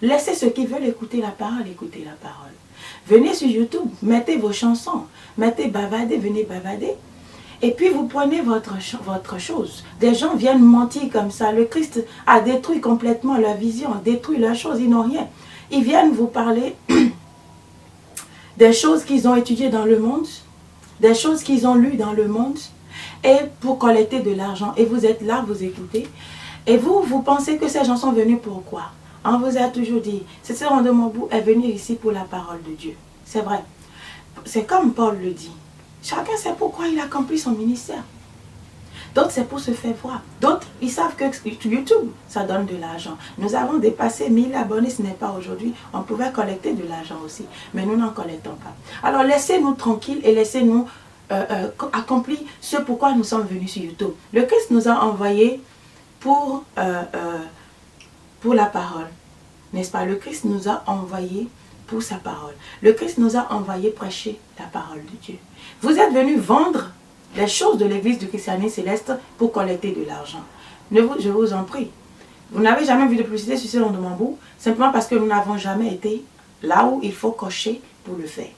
Laissez ceux qui veulent écouter la parole, écouter la parole. Venez sur YouTube, mettez vos chansons, mettez bavader, venez bavader. Et puis vous prenez votre chose. Des gens viennent mentir comme ça. Le Christ a détruit complètement leur vision, détruit leurs choses, ils n'ont rien. Ils viennent vous parler des choses qu'ils ont étudiées dans le monde, des choses qu'ils ont lues dans le monde, et pour collecter de l'argent. Et vous êtes là, vous écoutez. Et vous pensez que ces gens sont venus pour quoi? On vous a toujours dit, Cécile Rondeau-Mambou est venu ici pour la parole de Dieu. C'est vrai. C'est comme Paul le dit. Chacun sait pourquoi il accomplit son ministère. D'autres, c'est pour se faire voir. D'autres, ils savent que YouTube, ça donne de l'argent. Nous avons dépassé 1000 abonnés, ce n'est pas aujourd'hui. On pouvait collecter de l'argent aussi, mais nous n'en collectons pas. Alors, laissez-nous tranquilles et laissez-nous accomplir ce pourquoi nous sommes venus sur YouTube. Le Christ nous a envoyés pour la parole. N'est-ce pas? Le Christ nous a envoyés pour sa parole. Le Christ nous a envoyés prêcher la parole de Dieu. Vous êtes venus vendre les choses de l'église du christianisme céleste pour collecter de l'argent. Je vous en prie. Vous n'avez jamais vu de publicité sur Cécile Rondeau-Mambou, simplement parce que nous n'avons jamais été là où il faut cocher pour le faire.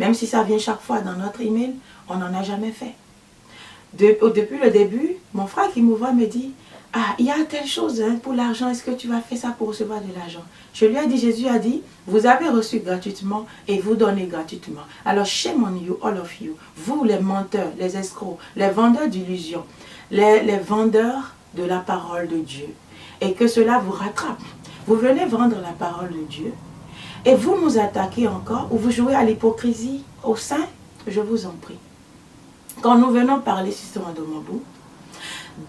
Même si ça vient chaque fois dans notre email, on n'en a jamais fait. Depuis le début, mon frère qui me voit me dit, ah, il y a telle chose pour l'argent, est-ce que tu vas faire ça pour recevoir de l'argent? Je lui ai dit, Jésus a dit, vous avez reçu gratuitement et vous donnez gratuitement. Alors, shame on you, all of you, vous les menteurs, les escrocs, les vendeurs d'illusions, les vendeurs de la parole de Dieu, et que cela vous rattrape. Vous venez vendre la parole de Dieu, et vous nous attaquez encore, ou vous jouez à l'hypocrisie au sein, je vous en prie. Quand nous venons parler sur Cécile Rondeau-Mambou,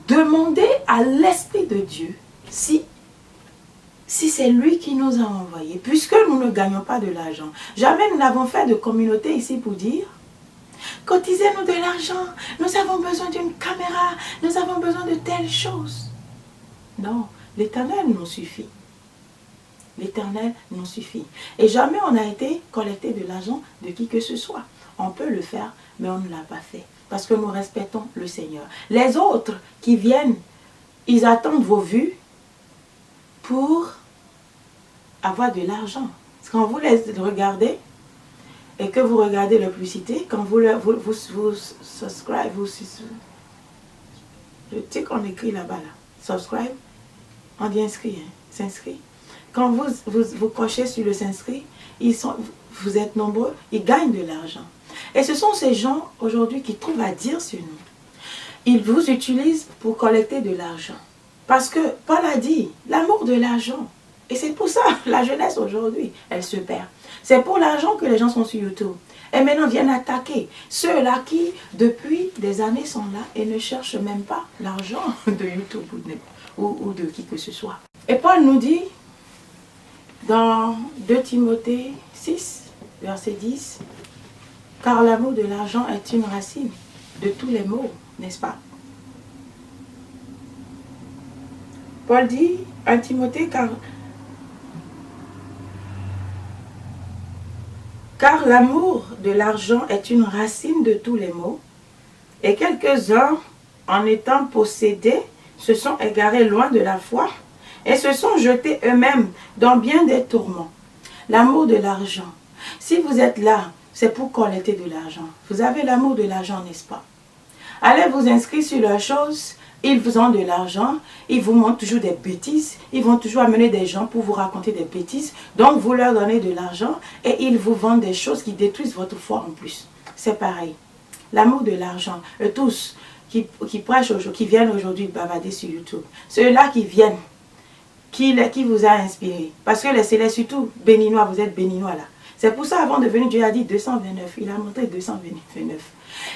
demandez à l'Esprit de Dieu si c'est lui qui nous a envoyés, puisque nous ne gagnons pas de l'argent. Jamais nous n'avons fait de communauté ici pour dire, cotisez-nous de l'argent, nous avons besoin d'une caméra, nous avons besoin de telles choses. Non, l'Éternel nous suffit. L'Éternel nous suffit. Et jamais on a été collecté de l'argent de qui que ce soit. On peut le faire, mais on ne l'a pas fait. Parce que nous respectons le Seigneur. Les autres qui viennent, ils attendent vos vues pour avoir de l'argent. Quand vous les regardez et que vous regardez la publicité, quand vous subscribe, le titre qu'on écrit là-bas, là, subscribe, on dit inscrit, hein, s'inscrit. Quand vous cochez sur le s'inscrit, vous êtes nombreux, ils gagnent de l'argent. Et ce sont ces gens aujourd'hui qui trouvent à dire sur nous. Ils vous utilisent pour collecter de l'argent. Parce que Paul a dit, l'amour de l'argent. Et c'est pour ça, la jeunesse aujourd'hui, elle se perd. C'est pour l'argent que les gens sont sur YouTube. Et maintenant viennent attaquer ceux-là qui, depuis des années, sont là et ne cherchent même pas l'argent de YouTube ou de qui que ce soit. Et Paul nous dit, dans 2 Timothée 6, verset 10, car l'amour de l'argent est une racine de tous les maux, n'est-ce pas? Paul dit, 1 Timothée, car l'amour de l'argent est une racine de tous les maux, et quelques-uns, en étant possédés, se sont égarés loin de la foi, et se sont jetés eux-mêmes dans bien des tourments. L'amour de l'argent. Si vous êtes là, c'est pour collecter de l'argent. Vous avez l'amour de l'argent, n'est-ce pas? Allez vous inscrire sur leurs choses, ils vous ont de l'argent, ils vous montrent toujours des bêtises, ils vont toujours amener des gens pour vous raconter des bêtises, donc vous leur donnez de l'argent et ils vous vendent des choses qui détruisent votre foi en plus. C'est pareil. L'amour de l'argent, tous qui prêchent aujourd'hui, qui viennent aujourd'hui bavader sur YouTube, ceux-là qui viennent, qui vous a inspiré, parce que c'est surtout béninois, vous êtes béninois là. C'est pour ça, avant de venir, Dieu a dit 229. Il a montré 229.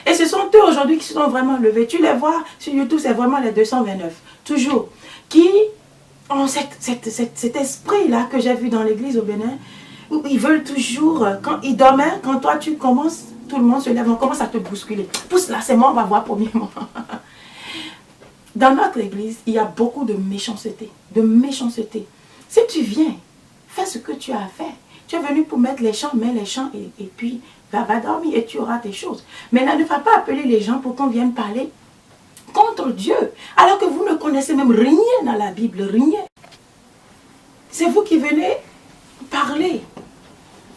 Et ce sont eux aujourd'hui qui se sont vraiment levés. Tu les vois sur YouTube, c'est vraiment les 229. Toujours. Qui ont cet esprit-là que j'ai vu dans l'église au Bénin, où ils veulent toujours, quand ils dorment, quand toi tu commences, tout le monde se lève, on commence à te bousculer. Pousse là, c'est moi, on va voir premièrement. Dans notre église, il y a beaucoup de méchanceté. De méchanceté. Si tu viens, fais ce que tu as à faire. Tu es venu pour mettre les chants, mets les chants et puis va dormir et tu auras tes choses. Mais là, ne va pas appeler les gens pour qu'on vienne parler contre Dieu. Alors que vous ne connaissez même rien dans la Bible, rien. C'est vous qui venez parler,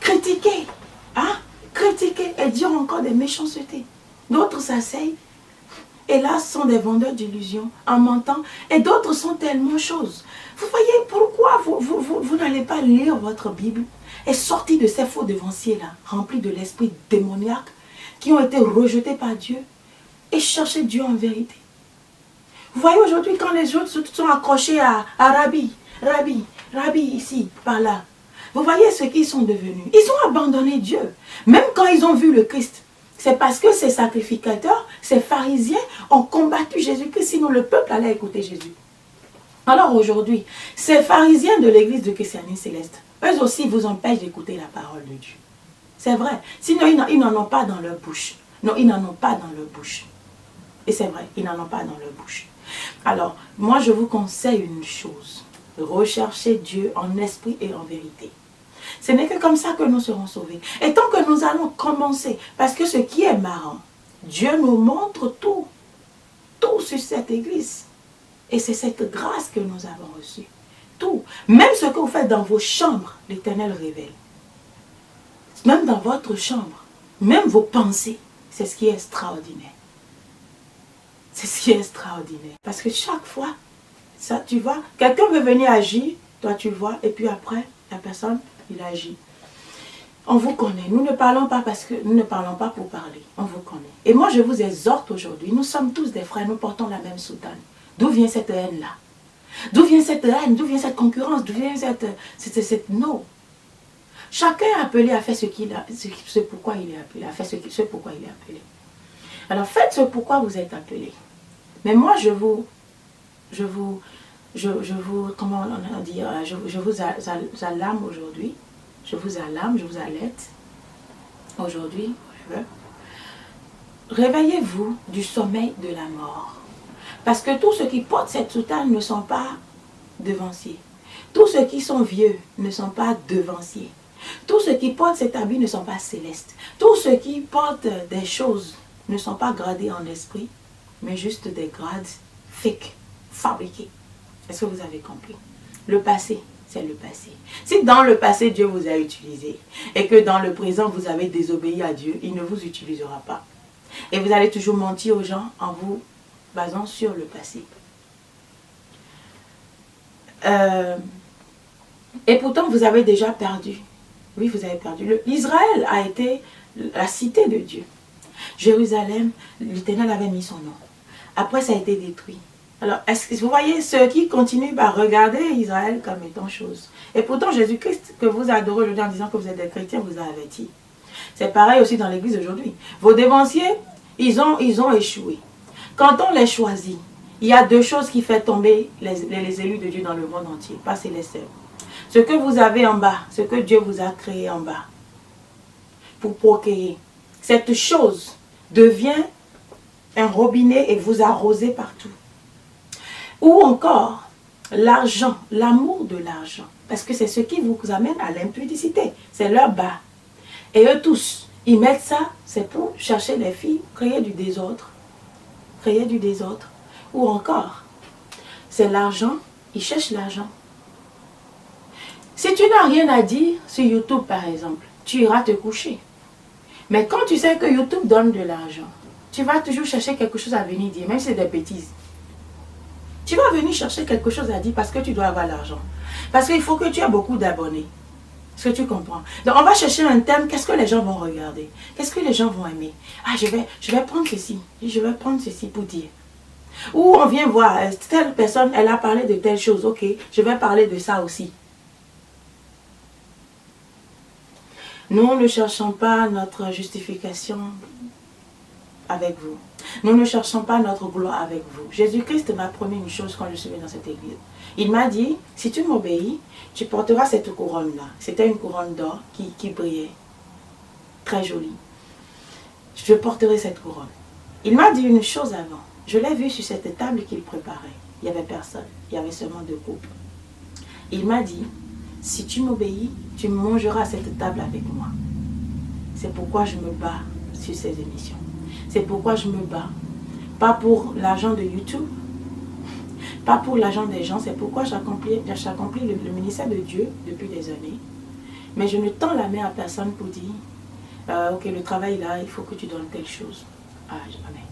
critiquer, hein, critiquer et dire encore des méchancetés. D'autres s'asseyent et là sont des vendeurs d'illusions en mentant et d'autres sont tellement choses. Vous voyez pourquoi vous n'allez pas lire votre Bible et sortir de ces faux devanciers là, remplis de l'esprit démoniaque qui ont été rejetés par Dieu et chercher Dieu en vérité. Vous voyez aujourd'hui quand les autres sont accrochés à Rabbi, ici, par là. Vous voyez ce qu'ils sont devenus. Ils ont abandonné Dieu. Même quand ils ont vu le Christ. C'est parce que ces sacrificateurs, ces pharisiens ont combattu Jésus-Christ. Sinon le peuple allait écouter Jésus. Alors aujourd'hui, ces pharisiens de l'église de Christianisme Céleste, eux aussi vous empêchent d'écouter la parole de Dieu. C'est vrai. Sinon ils n'en ont pas dans leur bouche. Non, ils n'en ont pas dans leur bouche. Et c'est vrai, ils n'en ont pas dans leur bouche. Alors, moi je vous conseille une chose. Recherchez Dieu en esprit et en vérité. Ce n'est que comme ça que nous serons sauvés. Et tant que nous allons commencer, parce que ce qui est marrant, Dieu nous montre tout sur cette église. Et c'est cette grâce que nous avons reçue. Tout. Même ce que vous faites dans vos chambres, l'Éternel révèle. Même dans votre chambre, même vos pensées, c'est ce qui est extraordinaire. C'est ce qui est extraordinaire. Parce que chaque fois, ça, tu vois, quelqu'un veut venir agir, toi tu vois, et puis après, la personne, il agit. On vous connaît. Nous ne parlons pas parce que nous ne parlons pas pour parler. On vous connaît. Et moi, je vous exhorte aujourd'hui. Nous sommes tous des frères. Nous portons la même soutane. D'où vient cette haine-là? D'où vient cette haine? D'où vient cette concurrence? D'où vient cette non? Chacun est appelé à faire ce pourquoi il est appelé. À faire ce pourquoi il est appelé. Alors faites ce pourquoi vous êtes appelé. Mais moi, je vous comment on dit, je vous alarme aujourd'hui. Je vous alarme, je vous alerte aujourd'hui. Réveillez-vous du sommeil de la mort. Parce que tous ceux qui portent cette soutane ne sont pas devanciers. Tous ceux qui sont vieux ne sont pas devanciers. Tous ceux qui portent cet habit ne sont pas célestes. Tous ceux qui portent des choses ne sont pas gradés en esprit, mais juste des grades fake, fabriqués. Est-ce que vous avez compris? Le passé, c'est le passé. Si dans le passé, Dieu vous a utilisé et que dans le présent, vous avez désobéi à Dieu, il ne vous utilisera pas. Et vous allez toujours mentir aux gens en vous basant sur le passé. Et pourtant, vous avez déjà perdu. Oui, vous avez perdu. Israël a été la cité de Dieu. Jérusalem, l'Éternel avait mis son nom. Après, ça a été détruit. Alors, est-ce que vous voyez ceux qui continuent à regarder Israël comme étant chose? Et pourtant, Jésus-Christ, que vous adorez aujourd'hui en disant que vous êtes des chrétiens, vous a averti. C'est pareil aussi dans l'église aujourd'hui. Vos dévanciers, ils ont échoué. Quand on les choisit, il y a deux choses qui font tomber les élus de Dieu dans le monde entier, pas céleste. Ce que vous avez en bas, ce que Dieu vous a créé en bas, pour procréer, cette chose devient un robinet et vous arrosez partout. Ou encore, l'argent, l'amour de l'argent. Parce que c'est ce qui vous amène à l'impudicité. C'est leur bas. Et eux tous, ils mettent ça, c'est pour chercher les filles, créer du désordre. Créer du désordre. Ou encore, c'est l'argent, ils cherchent l'argent. Si tu n'as rien à dire sur YouTube par exemple, tu iras te coucher. Mais quand tu sais que YouTube donne de l'argent, tu vas toujours chercher quelque chose à venir dire, même si c'est des bêtises. Tu vas venir chercher quelque chose à dire parce que tu dois avoir l'argent. Parce qu'il faut que tu aies beaucoup d'abonnés. Est-ce que tu comprends? Donc on va chercher un thème, qu'est-ce que les gens vont regarder? Qu'est-ce que les gens vont aimer? Ah, je vais prendre ceci. Je vais prendre ceci pour dire. Ou on vient voir, telle personne, elle a parlé de telle chose. Ok, je vais parler de ça aussi. Nous ne cherchons pas notre justification avec vous. Nous ne cherchons pas notre gloire avec vous. Jésus-Christ m'a promis une chose quand je suis dans cette église. Il m'a dit, si tu m'obéis, tu porteras cette couronne-là. C'était une couronne d'or qui brillait. Très jolie. Je porterai cette couronne. Il m'a dit une chose avant. Je l'ai vu sur cette table qu'il préparait. Il n'y avait personne. Il y avait seulement deux couples. Il m'a dit, si tu m'obéis, tu mangeras à cette table avec moi. C'est pourquoi je me bats sur ces émissions. C'est pourquoi je me bats. Pas pour l'argent de YouTube, pas pour l'argent des gens. C'est pourquoi j'accomplis le ministère de Dieu depuis des années. Mais je ne tends la main à personne pour dire, ok, le travail là, il faut que tu donnes telle chose. Ah, jamais.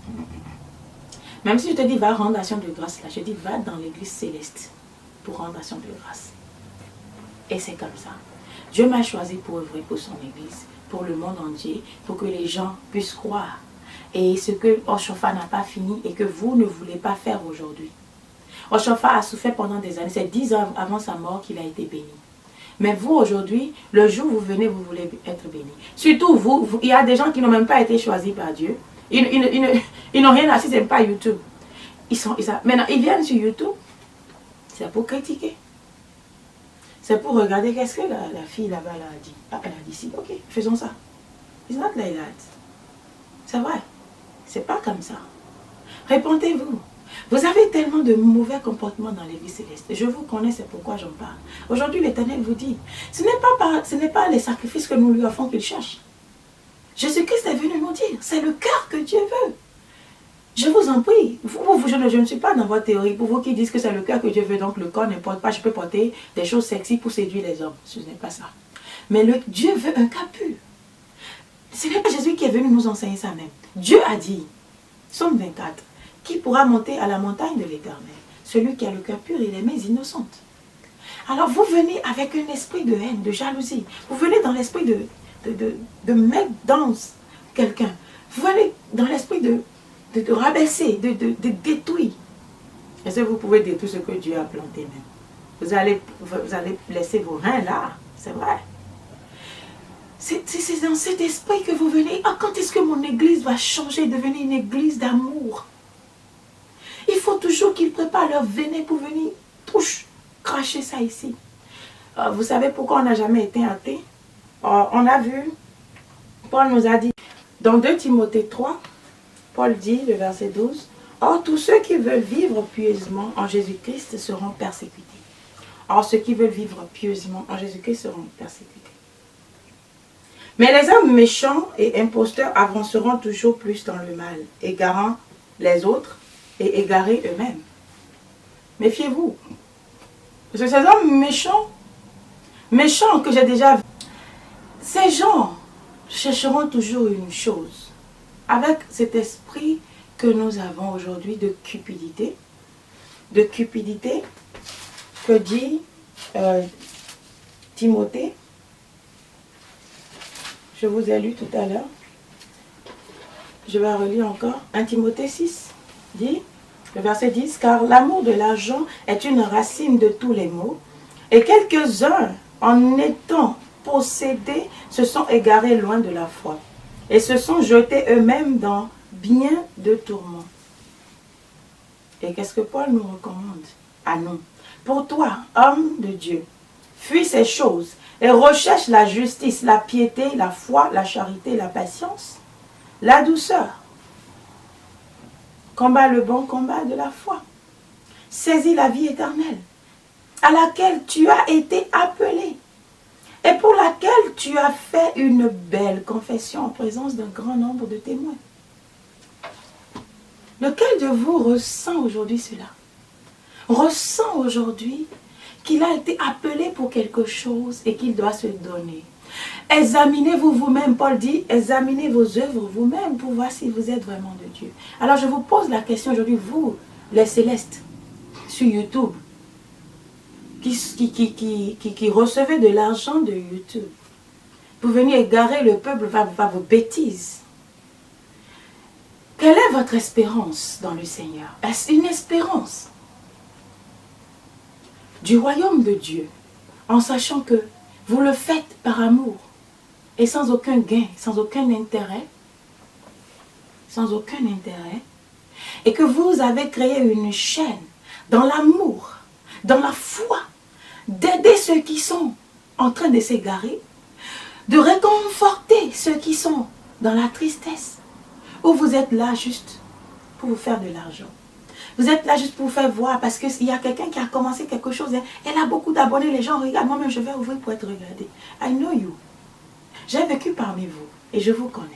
Même si je te dis, va rendre action de grâce là, je dis, va dans l'église céleste pour rendre action de grâce. Et c'est comme ça. Dieu m'a choisi pour œuvrer pour son église, pour le monde entier, pour que les gens puissent croire. Et ce que Oshofa n'a pas fini et que vous ne voulez pas faire aujourd'hui. Oshofa a souffert pendant des années. C'est 10 ans avant sa mort qu'il a été béni. Mais vous, aujourd'hui, le jour où vous venez, vous voulez être béni. Surtout vous, il y a des gens qui n'ont même pas été choisis par Dieu. Ils n'ont rien à dire, ce n'est pas YouTube. Maintenant, ils viennent sur YouTube. C'est pour critiquer. C'est pour regarder qu'est-ce que la fille là-bas a dit. Ah, elle a dit si, ok, faisons ça. It's not like that. C'est vrai. C'est pas comme ça. Répondez-vous. Vous avez tellement de mauvais comportements dans l'église céleste. Je vous connais, c'est pourquoi j'en parle. Aujourd'hui, l'Éternel vous dit, ce n'est pas les sacrifices que nous lui offrons qu'il cherche. Jésus-Christ est venu nous dire, c'est le cœur que Dieu veut. Je vous en prie, je ne suis pas dans votre théorie. Pour vous qui disent que c'est le cœur que Dieu veut, donc le corps n'importe pas, je peux porter des choses sexy pour séduire les hommes. Ce n'est pas ça. Mais Dieu veut un cœur pur. Ce n'est pas Jésus qui est venu nous enseigner ça même. Dieu a dit, Psaume 24, qui pourra monter à la montagne de l'Éternel? Celui qui a le cœur pur et les mains innocentes. Alors vous venez avec un esprit de haine, de jalousie. Vous venez dans l'esprit de mettre dans quelqu'un. Vous venez dans l'esprit de rabaisser, de détruire. Est-ce que vous pouvez détruire ce que Dieu a planté même? Vous allez laisser vos reins là, c'est vrai. C'est dans cet esprit que vous venez. Ah, quand est-ce que mon église va changer, devenir une église d'amour? Il faut toujours qu'ils préparent leur venin pour venir cracher ça ici. Vous savez pourquoi on n'a jamais été athée? On a vu, Paul nous a dit, dans 2 Timothée 3, Paul dit, le verset 12, « Or, tous ceux qui veulent vivre pieusement en Jésus-Christ seront persécutés. » Or, ceux qui veulent vivre pieusement en Jésus-Christ seront persécutés. Mais les hommes méchants et imposteurs avanceront toujours plus dans le mal, égarant les autres et égarés eux-mêmes. Méfiez-vous. Parce que ces hommes méchants que j'ai déjà vus, ces gens chercheront toujours une chose. Avec cet esprit que nous avons aujourd'hui de cupidité, que dit Timothée, je vous ai lu tout à l'heure, je vais relire encore, 1 Timothée 6, dit, le verset 10, « Car l'amour de l'argent est une racine de tous les maux, et quelques-uns, en étant possédés, se sont égarés loin de la foi, et se sont jetés eux-mêmes dans bien de tourments. » Et qu'est-ce que Paul nous recommande à nous? « Pour toi, homme de Dieu, fuis ces choses, et recherche la justice, la piété, la foi, la charité, la patience, la douceur. Combat le bon combat de la foi. Saisis la vie éternelle, à laquelle tu as été appelé, et pour laquelle tu as fait une belle confession en présence d'un grand nombre de témoins. » Lequel de vous ressent aujourd'hui cela? Ressent aujourd'hui qu'il a été appelé pour quelque chose et qu'il doit se donner. Examinez-vous vous-même, Paul dit, examinez vos œuvres vous-même pour voir si vous êtes vraiment de Dieu. Alors je vous pose la question aujourd'hui, vous, les célestes, sur YouTube, qui recevez de l'argent de YouTube, pour venir égarer le peuple par vos bêtises. Quelle est votre espérance dans le Seigneur? Est-ce une espérance du royaume de Dieu, en sachant que vous le faites par amour et sans aucun gain, sans aucun intérêt, et que vous avez créé une chaîne dans l'amour, dans la foi, d'aider ceux qui sont en train de s'égarer, de réconforter ceux qui sont dans la tristesse, ou vous êtes là juste pour vous faire de l'argent. Vous êtes là juste pour vous faire voir, parce qu'il y a quelqu'un qui a commencé quelque chose, elle a beaucoup d'abonnés, les gens regardent, moi-même je vais ouvrir pour être regardé. I know you. J'ai vécu parmi vous, et je vous connais.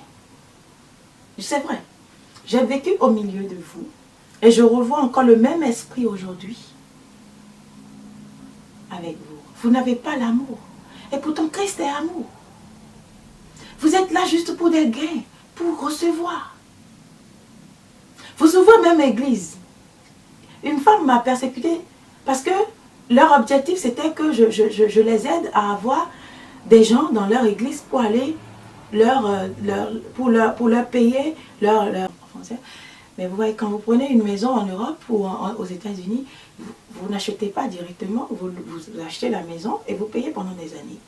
C'est vrai, j'ai vécu au milieu de vous, et je revois encore le même esprit aujourd'hui avec vous. Vous n'avez pas l'amour. Et pourtant, Christ est amour. Vous êtes là juste pour des gains, pour recevoir. Vous ouvrez même église. Une femme m'a persécutée parce que leur objectif c'était que je les aide à avoir des gens dans leur église pour aller pour leur payer leur français. Mais vous voyez, quand vous prenez une maison en Europe ou aux États-Unis, vous n'achetez pas directement, vous achetez la maison et vous payez pendant des années.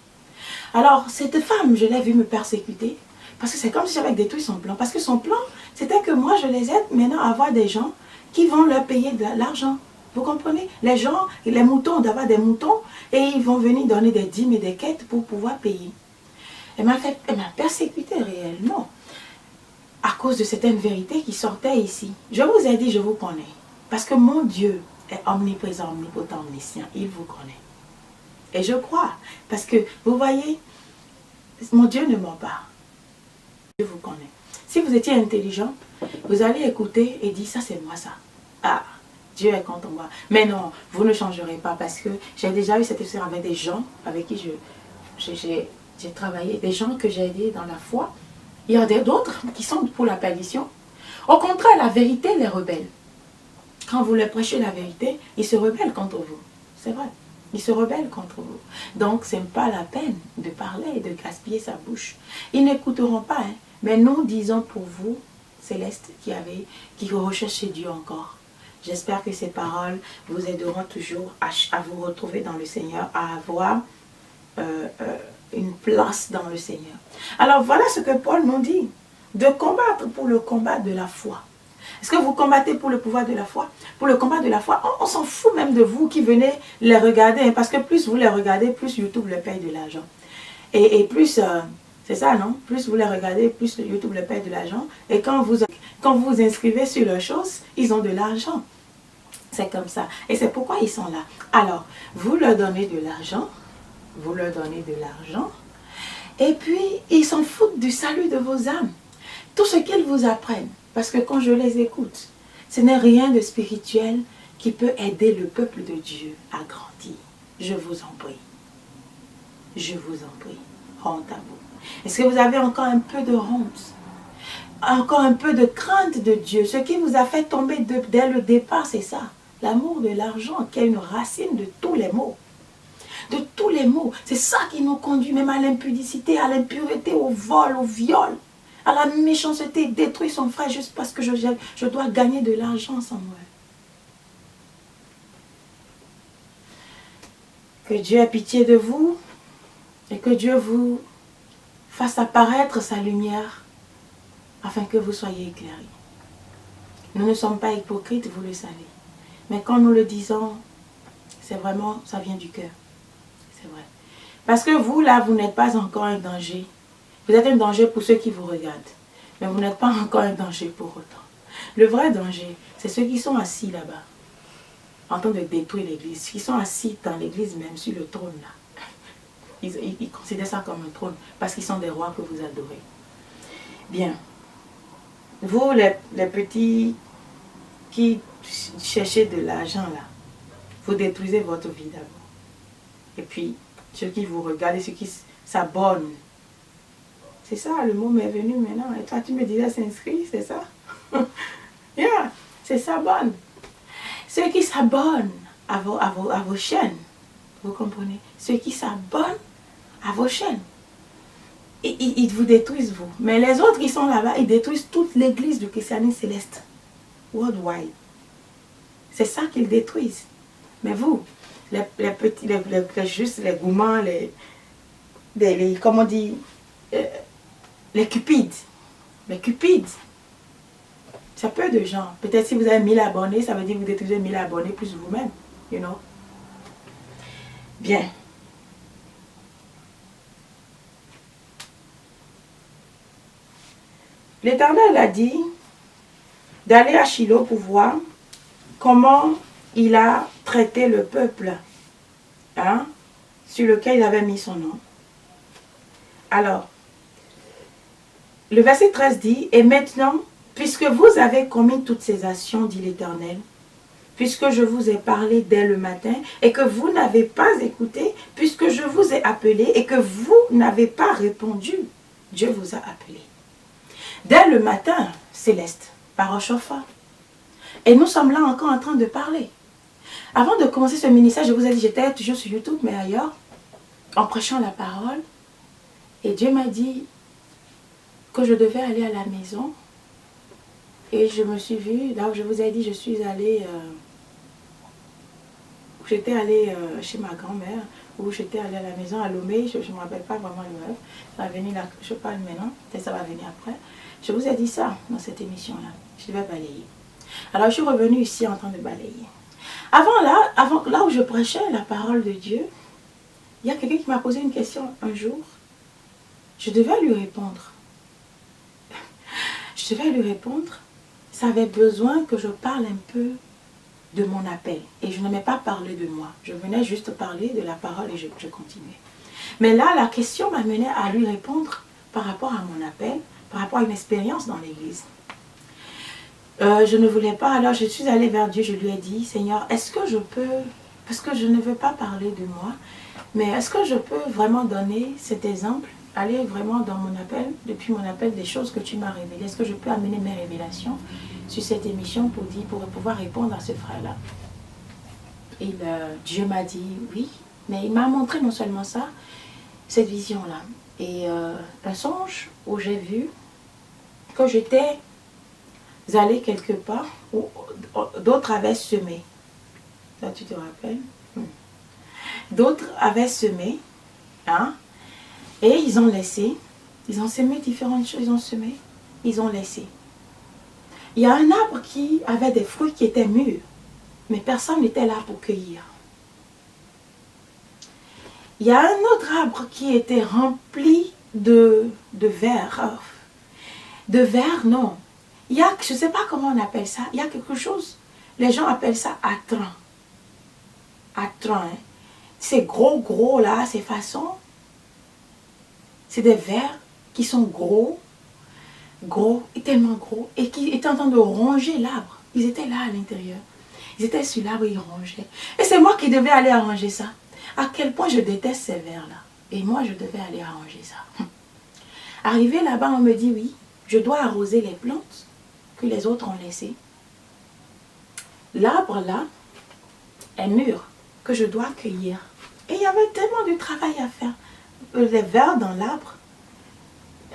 Alors, cette femme, je l'ai vue me persécuter parce que c'est comme si j'avais détruit son plan. Parce que son plan, c'était que moi, je les aide maintenant à avoir des gens qui vont leur payer de l'argent. Vous comprenez? Les gens, les moutons, d'avoir des moutons, et ils vont venir donner des dîmes et des quêtes pour pouvoir payer. Elle m'a persécuté réellement à cause de certaines vérités qui sortaient ici. Je vous ai dit, je vous connais. Parce que mon Dieu est omniprésent, omnipotent, omniscient. Il vous connaît. Et je crois. Parce que, vous voyez, mon Dieu ne ment pas. Dieu vous connaît. Si vous étiez intelligent, vous allez écouter et dire, ça c'est moi ça. Ah, Dieu est contre moi. Mais non, vous ne changerez pas parce que j'ai déjà eu cette expérience avec des gens avec qui j'ai travaillé, des gens que j'ai aidés dans la foi. Il y a d'autres qui sont pour la perdition. Au contraire, la vérité les rebelle. Quand vous leur prêchez la vérité, ils se rebellent contre vous. C'est vrai. Ils se rebellent contre vous. Donc, ce n'est pas la peine de parler et de gaspiller sa bouche. Ils n'écouteront pas. Hein. Mais nous disons pour vous, Céleste, qui recherchez Dieu encore. J'espère que ces paroles vous aideront toujours à vous retrouver dans le Seigneur, à avoir une place dans le Seigneur. Alors voilà ce que Paul nous dit, de combattre pour le combat de la foi. Est-ce que vous combattez pour le pouvoir de la foi? Pour le combat de la foi, on s'en fout même de vous qui venez les regarder, hein, parce que plus vous les regardez, plus YouTube les paye de l'argent. Et plus, c'est ça non? Plus vous les regardez, plus YouTube les paye de l'argent. Et quand vous vous inscrivez sur leurs choses, ils ont de l'argent. C'est comme ça. Et c'est pourquoi ils sont là. Alors, vous leur donnez de l'argent, vous leur donnez de l'argent, et puis ils s'en foutent du salut de vos âmes. Tout ce qu'ils vous apprennent, parce que quand je les écoute, ce n'est rien de spirituel qui peut aider le peuple de Dieu à grandir. Je vous en prie. Je vous en prie. Honte à vous. Est-ce que vous avez encore un peu de honte? Encore un peu de crainte de Dieu? Ce qui vous a fait tomber dès le départ, c'est ça. L'amour de l'argent, qui est une racine de tous les maux. De tous les maux. C'est ça qui nous conduit même à l'impudicité, à l'impureté, au vol, au viol, à la méchanceté, détruire son frère juste parce que je dois gagner de l'argent sans moi. Que Dieu ait pitié de vous et que Dieu vous fasse apparaître sa lumière afin que vous soyez éclairés. Nous ne sommes pas hypocrites, vous le savez. Mais quand nous le disons, c'est vraiment, ça vient du cœur. C'est vrai. Parce que vous, là, vous n'êtes pas encore un danger. Vous êtes un danger pour ceux qui vous regardent. Mais vous n'êtes pas encore un danger pour autant. Le vrai danger, c'est ceux qui sont assis là-bas, en train de détruire l'église. Qui sont assis dans l'église même, sur le trône là. Ils considèrent ça comme un trône, parce qu'ils sont des rois que vous adorez. Bien. Vous, les petits qui cherchez de l'argent là, vous détruisez votre vie d'abord. Et puis, ceux qui vous regardent et ceux qui s'abonnent. C'est ça, le mot m'est venu maintenant. Et toi, tu me disais s'inscrire, c'est ça? Yeah, c'est s'abonne. Ceux qui s'abonnent à vos chaînes, vous comprenez? Ceux qui s'abonnent à vos chaînes, ils vous détruisent, vous. Mais les autres qui sont là-bas, ils détruisent toute l'église du christianisme céleste. Worldwide. C'est ça qu'ils détruisent. Mais vous, les petits, juste les gourmands, comment on dit, les cupides. Les cupides. C'est peu de gens. Peut-être si vous avez 1000 abonnés, ça veut dire que vous détruisez 1000 abonnés plus vous-même. You know? Bien. L'Éternel a dit d'aller à Shiloh pour voir comment il a traité le peuple, hein, sur lequel il avait mis son nom. Alors, le verset 13 dit, « Et maintenant, puisque vous avez commis toutes ces actions, dit l'Éternel, puisque je vous ai parlé dès le matin et que vous n'avez pas écouté, puisque je vous ai appelé et que vous n'avez pas répondu. Dieu vous a appelé. Dès le matin, Céleste, par un chauffeur. Et nous sommes là encore en train de parler. Avant de commencer ce ministère, je vous ai dit, j'étais toujours sur YouTube, mais ailleurs, en prêchant la parole. Et Dieu m'a dit que je devais aller à la maison. Et je me suis vue, là où je vous ai dit, je suis allée, j'étais allée chez ma grand-mère, où j'étais allée à la maison à Lomé, je ne me rappelle pas vraiment le rêve. Ça va venir là, je parle maintenant, peut-être ça va venir après. Je vous ai dit ça dans cette émission-là, je devais balayer. Alors je suis revenue ici en train de balayer. Avant là où je prêchais la parole de Dieu, il y a quelqu'un qui m'a posé une question un jour. Je devais lui répondre. Je devais lui répondre. Ça avait besoin que je parle un peu de mon appel. Et je n'aimais pas parler de moi. Je venais juste parler de la parole et je continuais. Mais là, la question m'amenait à lui répondre par rapport à mon appel, par rapport à une expérience dans l'église. Je ne voulais pas, alors je suis allée vers Dieu, je lui ai dit, Seigneur, est-ce que je peux, parce que je ne veux pas parler de moi, mais est-ce que je peux vraiment donner cet exemple, aller vraiment dans mon appel, depuis mon appel, des choses que tu m'as révélées, est-ce que je peux amener mes révélations sur cette émission pour pouvoir répondre à ce frère-là? Et Dieu m'a dit oui, mais il m'a montré non seulement ça, cette vision-là, et un songe où j'ai vu que j'étais allée quelque part où d'autres avaient semé. Là, tu te rappelles? D'autres avaient semé, hein, et ils ont laissé, ils ont semé différentes choses, ils ont semé, ils ont laissé. Il y a un arbre qui avait des fruits qui étaient mûrs, mais personne n'était là pour cueillir. Il y a un autre arbre qui était rempli de verre. De verre, non. Il y a, je ne sais pas comment on appelle ça, il y a quelque chose, les gens appellent ça atran. Atran, hein. Ces gros là, ces façons, c'est des vers qui sont gros, et tellement gros, et qui étaient en train de ronger l'arbre. Ils étaient là à l'intérieur. Ils étaient sur l'arbre et ils rongeaient. Et c'est moi qui devais aller arranger ça. À quel point je déteste ces vers-là. Et moi, je devais aller arranger ça. Arrivé là-bas, on me dit oui, je dois arroser les plantes que les autres ont laissées. L'arbre là est mûr, que je dois cueillir. Et il y avait tellement de travail à faire. Les vers dans l'arbre,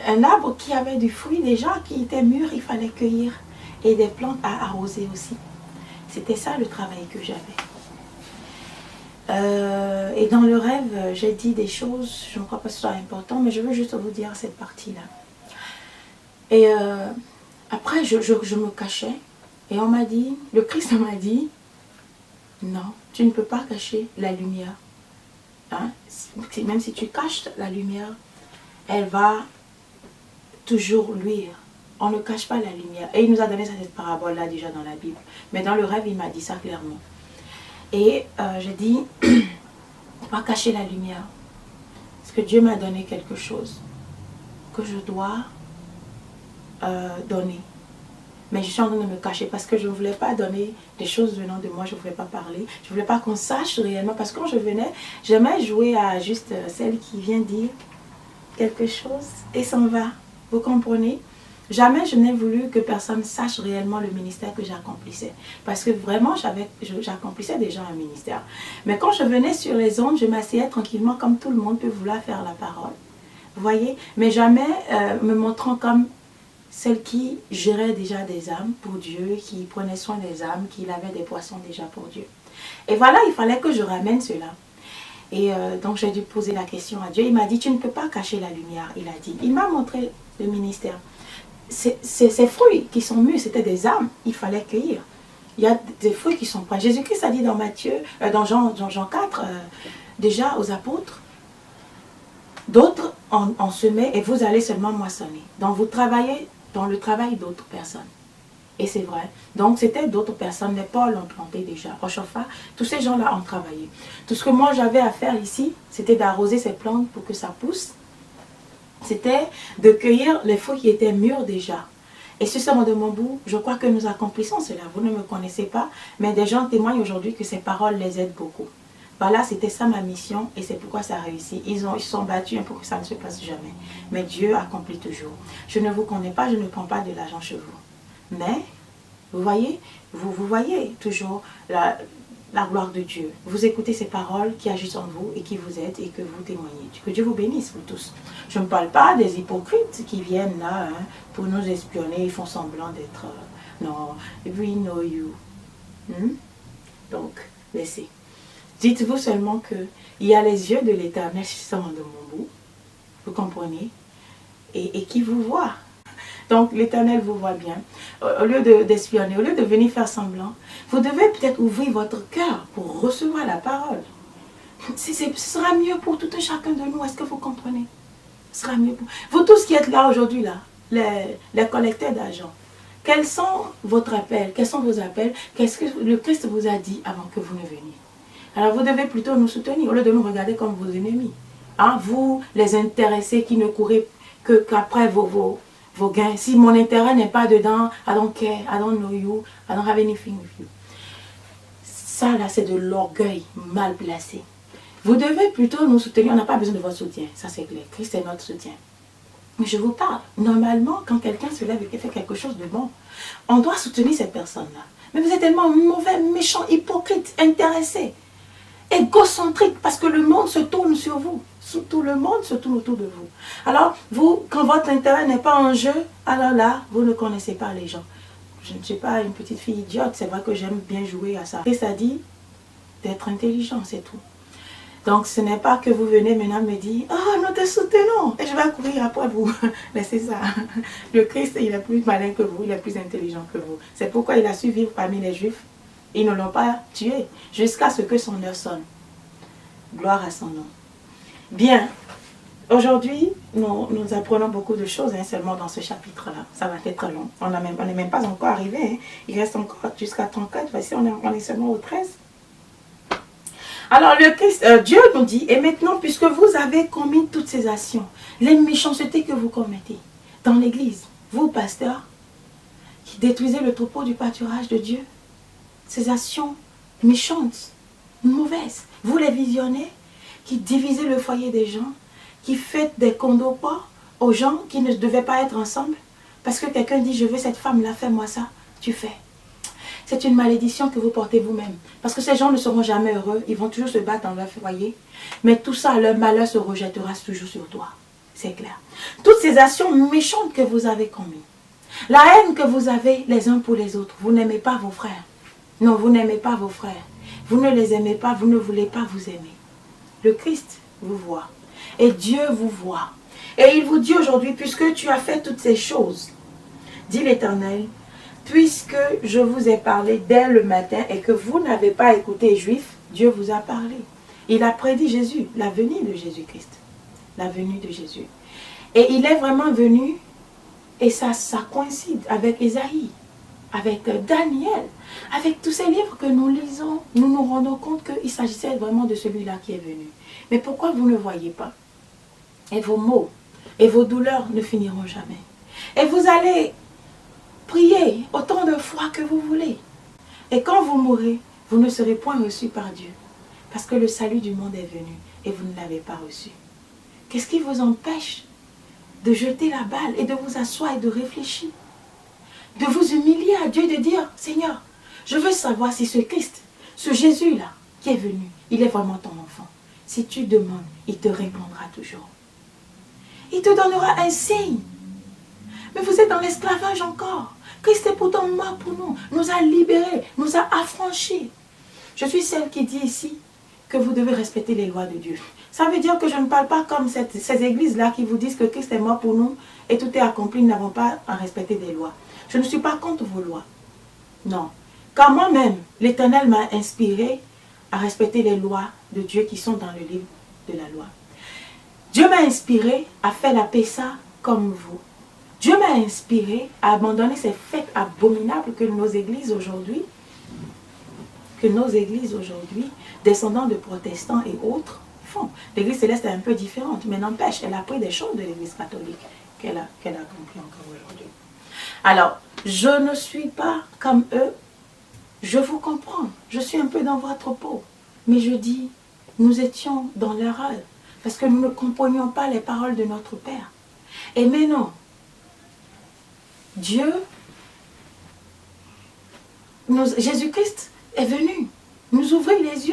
un arbre qui avait du fruit déjà, qui était mûr, il fallait cueillir. Et des plantes à arroser aussi. C'était ça le travail que j'avais. Et dans le rêve, j'ai dit des choses, je ne crois pas que ce soit important, mais je veux juste vous dire cette partie-là. Et après, je me cachais, et on m'a dit, le Christ m'a dit, non, tu ne peux pas cacher la lumière. Hein? Même si tu caches la lumière, elle va toujours luire. On ne cache pas la lumière. Et il nous a donné cette parabole-là déjà dans la Bible. Mais dans le rêve, il m'a dit ça clairement. Et j'ai dit, pas cacher la lumière. Parce que Dieu m'a donné quelque chose que je dois donner. Mais je suis en train de me cacher parce que je ne voulais pas donner des choses venant de moi, je ne voulais pas parler. Je ne voulais pas qu'on sache réellement. Parce que quand je venais, j'aimais jouer à juste celle qui vient dire quelque chose et s'en va. Vous comprenez? Jamais je n'ai voulu que personne sache réellement le ministère que j'accomplissais. Parce que vraiment, j'accomplissais déjà un ministère. Mais quand je venais sur les ondes, je m'asseyais tranquillement comme tout le monde peut vouloir faire la parole. Vous voyez? Mais jamais me montrant comme celle qui gérait déjà des âmes pour Dieu, qui prenait soin des âmes, qui lavait des poissons déjà pour Dieu. Et voilà, il fallait que je ramène cela. Et donc j'ai dû poser la question à Dieu. Il m'a dit, tu ne peux pas cacher la lumière. Il a dit, il m'a montré le ministère. Ces fruits qui sont mûrs, c'était des âmes, il fallait cueillir. Il y a des fruits qui sont prêts. Jésus-Christ a dit dans Matthieu, dans Jean 4, déjà aux apôtres, d'autres en semaient et vous allez seulement moissonner. Donc vous travaillez dans le travail d'autres personnes. Et c'est vrai. Donc c'était d'autres personnes, les Paul ont planté déjà. Rochefort, tous ces gens-là ont travaillé. Tout ce que moi j'avais à faire ici, c'était d'arroser ces plantes pour que ça pousse. C'était de cueillir les fruits qui étaient mûrs déjà. Et ce serment de Montbou, je crois que nous accomplissons cela. Vous ne me connaissez pas, mais des gens témoignent aujourd'hui que ces paroles les aident beaucoup. Voilà, c'était ça ma mission et c'est pourquoi ça a réussi. Ils se sont battus pour que ça ne se passe jamais. Mais Dieu accomplit toujours. Je ne vous connais pas, je ne prends pas de l'argent chez vous. Mais, vous voyez, vous voyez toujours la gloire de Dieu. Vous écoutez ces paroles qui agissent en vous et qui vous aident et que vous témoignez. Que Dieu vous bénisse, vous tous. Je ne parle pas des hypocrites qui viennent là pour nous espionner, ils font semblant d'être... non, we know you. Donc, laissez. Dites-vous seulement qu'il y a les yeux de l'Éternel sur de Montbou. Vous comprenez? Et qui vous voit. Donc, l'Éternel vous voit bien. Au lieu d'espionner, au lieu de venir faire semblant, vous devez peut-être ouvrir votre cœur pour recevoir la parole. Ce sera mieux pour tout un chacun de nous. Est-ce que vous comprenez? Ce sera mieux pour vous tous qui êtes là aujourd'hui, là, les collecteurs d'argent. Quels sont votre appel? Quels sont vos appels? Qu'est-ce que le Christ vous a dit avant que vous ne veniez? Alors, vous devez plutôt nous soutenir, au lieu de nous regarder comme vos ennemis. Hein? Vous, les intéressés qui ne courez qu'après vos gains. Si mon intérêt n'est pas dedans, I don't care, I don't know you, I don't have anything with you. Ça, là, c'est de l'orgueil mal placé. Vous devez plutôt nous soutenir. On n'a pas besoin de votre soutien. Ça, c'est clair. Christ est notre soutien. Mais je vous parle. Normalement, quand quelqu'un se lève et fait quelque chose de bon, on doit soutenir cette personne-là. Mais vous êtes tellement mauvais, méchant, hypocrite, intéressé, égocentrique, parce que le monde se tourne sur vous. Tout le monde se tourne autour de vous. Alors, vous, quand votre intérêt n'est pas en jeu, alors là, vous ne connaissez pas les gens. Je ne suis pas une petite fille idiote, c'est vrai que j'aime bien jouer à ça. Et ça dit d'être intelligent, c'est tout. Donc, ce n'est pas que vous venez maintenant me dire « Oh, nous te soutenons !» et je vais courir après vous. Laissez ça. Le Christ, il est plus malin que vous, il est plus intelligent que vous. C'est pourquoi il a su vivre parmi les Juifs. Ils ne l'ont pas tué jusqu'à ce que son heure sonne. Gloire à son nom. Bien, aujourd'hui, nous apprenons beaucoup de choses seulement dans ce chapitre-là. Ça va être long. On n'est même pas encore arrivé. Hein. Il reste encore jusqu'à 34. Voici, on est seulement au 13. Alors, Dieu nous dit, et maintenant, puisque vous avez commis toutes ces actions, les méchancetés que vous commettez dans l'église, vous, pasteurs, qui détruisez le troupeau du pâturage de Dieu, ces actions méchantes, mauvaises, vous les visionnez, qui divisez le foyer des gens, qui faites des condopoids aux gens qui ne devaient pas être ensemble, parce que quelqu'un dit, je veux cette femme-là, fais-moi ça, tu fais. C'est une malédiction que vous portez vous-même. Parce que ces gens ne seront jamais heureux. Ils vont toujours se battre dans leur foyer. Mais tout ça, leur malheur se rejettera toujours sur toi. C'est clair. Toutes ces actions méchantes que vous avez commises. La haine que vous avez les uns pour les autres. Vous n'aimez pas vos frères. Non, vous n'aimez pas vos frères. Vous ne les aimez pas. Vous ne voulez pas vous aimer. Le Christ vous voit. Et Dieu vous voit. Et il vous dit aujourd'hui, puisque tu as fait toutes ces choses, dit l'Éternel, puisque je vous ai parlé dès le matin et que vous n'avez pas écouté Juifs, Dieu vous a parlé. Il a prédit Jésus, la venue de Jésus-Christ. La venue de Jésus. Et il est vraiment venu, et ça coïncide avec Ésaïe, avec Daniel, avec tous ces livres que nous lisons. Nous nous rendons compte qu'il s'agissait vraiment de celui-là qui est venu. Mais pourquoi vous ne voyez pas? Et vos maux et vos douleurs ne finiront jamais. Et vous allez priez autant de fois que vous voulez. Et quand vous mourrez, vous ne serez point reçus par Dieu. Parce que le salut du monde est venu et vous ne l'avez pas reçu. Qu'est-ce qui vous empêche de jeter la balle et de vous asseoir et de réfléchir? De vous humilier à Dieu, de dire, Seigneur, je veux savoir si ce Christ, ce Jésus-là qui est venu, il est vraiment ton enfant. Si tu demandes, il te répondra toujours. Il te donnera un signe. Mais vous êtes dans l'esclavage encore. Christ est pourtant mort pour nous, nous a libérés, nous a affranchis. Je suis celle qui dit ici que vous devez respecter les lois de Dieu. Ça veut dire que je ne parle pas comme ces églises-là qui vous disent que Christ est mort pour nous et tout est accompli, nous n'avons pas à respecter des lois. Je ne suis pas contre vos lois. Non. Car moi-même, l'Éternel m'a inspiré à respecter les lois de Dieu qui sont dans le livre de la loi. Dieu m'a inspiré à faire la Pessa comme vous. Dieu m'a inspiré à abandonner ces fêtes abominables que nos églises aujourd'hui, descendants de protestants et autres, font. L'église céleste est un peu différente, mais n'empêche, elle a pris des choses de l'église catholique qu'elle a compris encore aujourd'hui. Alors, je ne suis pas comme eux. Je vous comprends. Je suis un peu dans votre peau. Mais je dis, nous étions dans l'erreur. Parce que nous ne comprenions pas les paroles de notre Père. Et maintenant, Dieu, Jésus-Christ est venu nous ouvrir les yeux.